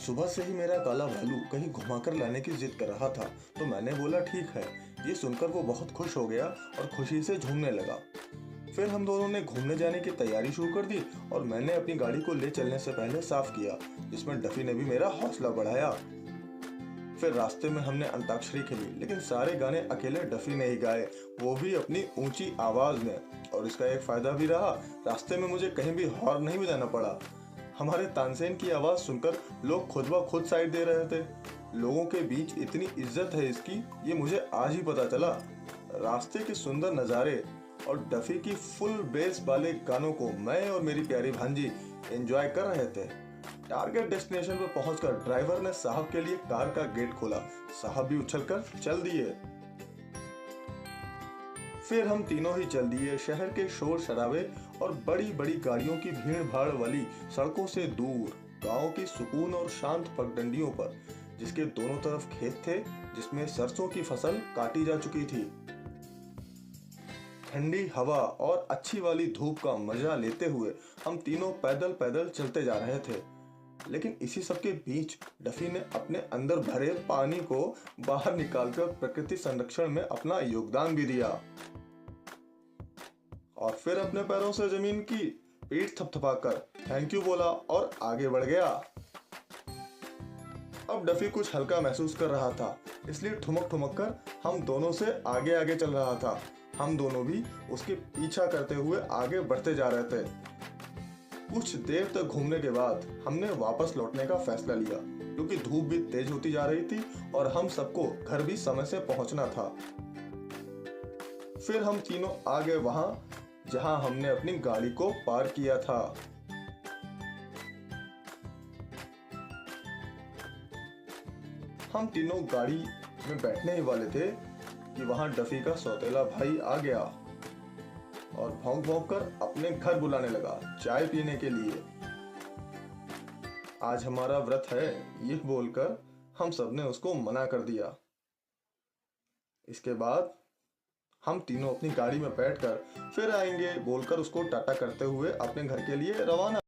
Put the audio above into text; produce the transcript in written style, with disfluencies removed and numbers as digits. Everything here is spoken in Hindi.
सुबह से ही मेरा काला भालू कहीं घुमाकर लाने की जिद कर रहा था, तो मैंने बोला ठीक है। ये सुनकर वो बहुत खुश हो गया और खुशी से झूमने लगा। फिर हम दोनों ने घूमने जाने की तैयारी शुरू कर दी और मैंने अपनी गाड़ी को ले चलने से पहले साफ किया, जिसमें डफी ने भी मेरा हौसला बढ़ाया। फिर रास्ते में हमने अंताक्षरी खेली, लेकिन सारे गाने अकेले डफी ने ही गाए, वो भी अपनी ऊंची आवाज में। और इसका एक फायदा भी रहा, रास्ते में मुझे कहीं भी हॉर्न नहीं बजाना पड़ा। हमारे तानसेन की आवाज सुनकर लोग खुद ब खुद साइड दे रहे थे। लोगों के बीच इतनी इज्जत है इसकी, ये मुझे आज ही पता चला। रास्ते के सुंदर नज़ारे और डफी की फुल बेस वाले गानों को मैं और मेरी प्यारी भांजी एंजॉय कर रहे थे। टारगेट डेस्टिनेशन पर पहुंचकर ड्राइवर ने साहब के लिए कार का गेट खोला। साहब भी उछलकर चल दिए। फिर हम तीनों ही चल दिए शहर के शोर शराबे और बड़ी बड़ी गाड़ियों की भीड़ भाड़ वाली सड़कों से दूर, गांव की सुकून और शांत पगडंडियों पर, जिसके दोनों तरफ खेत थे जिसमें सरसों की फसल काटी जा चुकी थी। ठंडी हवा और अच्छी वाली धूप का मजा लेते हुए हम तीनों पैदल पैदल चलते जा रहे थे। लेकिन इसी सब के बीच डफी ने अपने अंदर भरे पानी को बाहर निकालकर प्रकृति संरक्षण में अपना योगदान भी दिया और फिर अपने पैरों से जमीन की पीठ थपथपाकर थैंक यू बोला और आगे बढ़ गया। अब डफी कुछ हल्का महसूस कर रहा था, इसलिए ठुमक ठुमक कर हम दोनों से आगे आगे चल रहा था। हम दोनों भी उसके पीछा करते हुए आगे बढ़ते जा रहे थे। कुछ देर तक घूमने के बाद हमने वापस लौटने का फैसला लिया, क्योंकि धूप भी तेज होती जा रही थी और हम सबको घर भी समय से पहुंचना था। फिर हम तीनों आ गए वहां जहां हमने अपनी गाड़ी को पार्क किया था। हम तीनों गाड़ी में बैठने ही वाले थे कि वहां डफी का सौतेला भाई आ गया और भौंक भौंक कर अपने घर बुलाने लगा चाय पीने के लिए। आज हमारा व्रत है, ये बोलकर हम सबने उसको मना कर दिया। इसके बाद हम तीनों अपनी गाड़ी में बैठकर फिर आएंगे बोलकर उसको टाटा करते हुए अपने घर के लिए रवाना